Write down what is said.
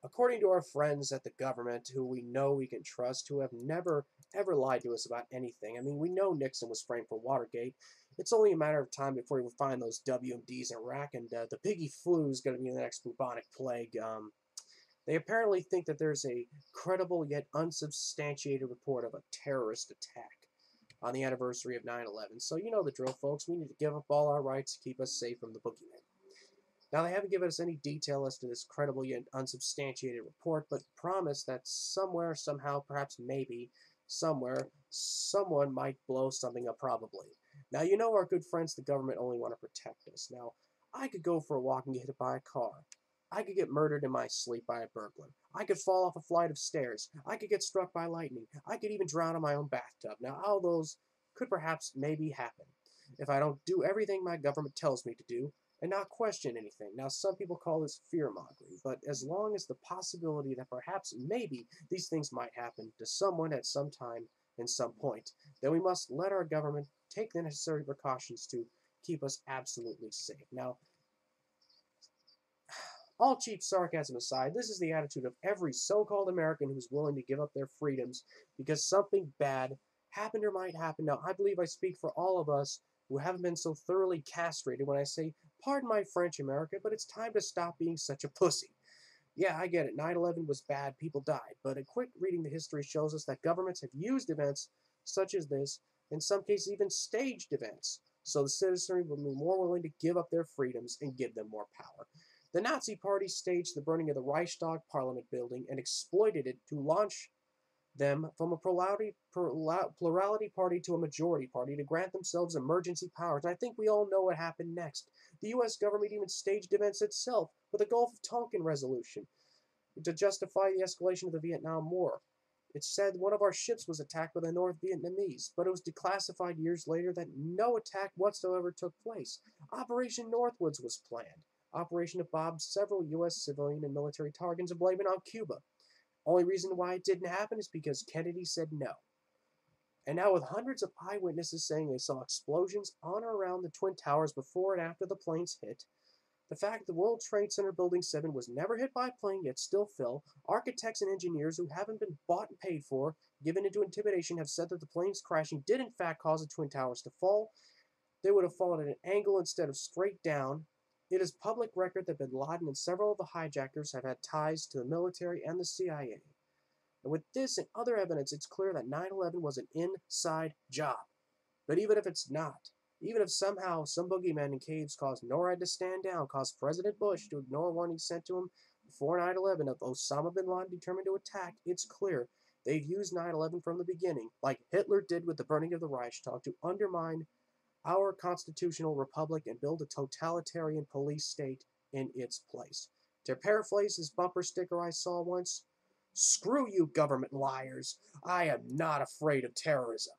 According to our friends at the government, who we know we can trust, who have never, ever lied to us about anything. I mean, we know Nixon was framed for Watergate. It's only a matter of time before we find those WMDs in Iraq, and the piggy flu is going to be the next bubonic plague. They apparently think that there's a credible yet unsubstantiated report of a terrorist attack on the anniversary of 9/11. So you know the drill, folks. We need to give up all our rights to keep us safe from the boogeymen. Now, they haven't given us any detail as to this credible yet unsubstantiated report, but promise that somewhere, somehow, perhaps maybe, somewhere, someone might blow something up probably. Now, you know our good friends, the government, only want to protect us. Now, I could go for a walk and get hit by a car. I could get murdered in my sleep by a burglar. I could fall off a flight of stairs. I could get struck by lightning. I could even drown in my own bathtub. Now, all those could perhaps maybe happen if I don't do everything my government tells me to do and not question anything. Now, some people call this fear-mongering, but as long as the possibility that perhaps maybe these things might happen to someone at some time and some point, then we must let our government take the necessary precautions to keep us absolutely safe. Now, all cheap sarcasm aside, this is the attitude of every so-called American who's willing to give up their freedoms because something bad happened or might happen. Now, I believe I speak for all of us who haven't been so thoroughly castrated when I say, pardon my French, America, but it's time to stop being such a pussy. Yeah, I get it. 9/11 was bad. People died. But a quick reading the history shows us that governments have used events such as this, in some cases even staged events, so the citizenry will be more willing to give up their freedoms and give them more power. The Nazi Party staged the burning of the Reichstag Parliament building and exploited it to launch them from a plurality party to a majority party to grant themselves emergency powers. And I think we all know what happened next. The U.S. government even staged events itself with the Gulf of Tonkin resolution to justify the escalation of the Vietnam War. It said one of our ships was attacked by the North Vietnamese, but it was declassified years later that no attack whatsoever took place. Operation Northwoods was planned. Operation to bomb several U.S. civilian and military targets and blame it on Cuba. Only reason why it didn't happen is because Kennedy said no. And now with hundreds of eyewitnesses saying they saw explosions on or around the Twin Towers before and after the planes hit, the fact that the World Trade Center Building 7 was never hit by a plane yet still fell, architects and engineers who haven't been bought and paid for, given into intimidation, have said that the planes crashing did in fact cause the Twin Towers to fall. They would have fallen at an angle instead of straight down. It is public record that bin Laden and several of the hijackers have had ties to the military and the CIA. And with this and other evidence, it's clear that 9/11 was an inside job. But even if it's not, even if somehow some boogeyman in caves caused NORAD to stand down, caused President Bush to ignore warnings sent to him before 9/11 of Osama bin Laden determined to attack, it's clear they've used 9/11 from the beginning, like Hitler did with the burning of the Reichstag, to undermine our constitutional republic and build a totalitarian police state in its place. To paraphrase this bumper sticker I saw once, screw you government liars, I am not afraid of terrorism.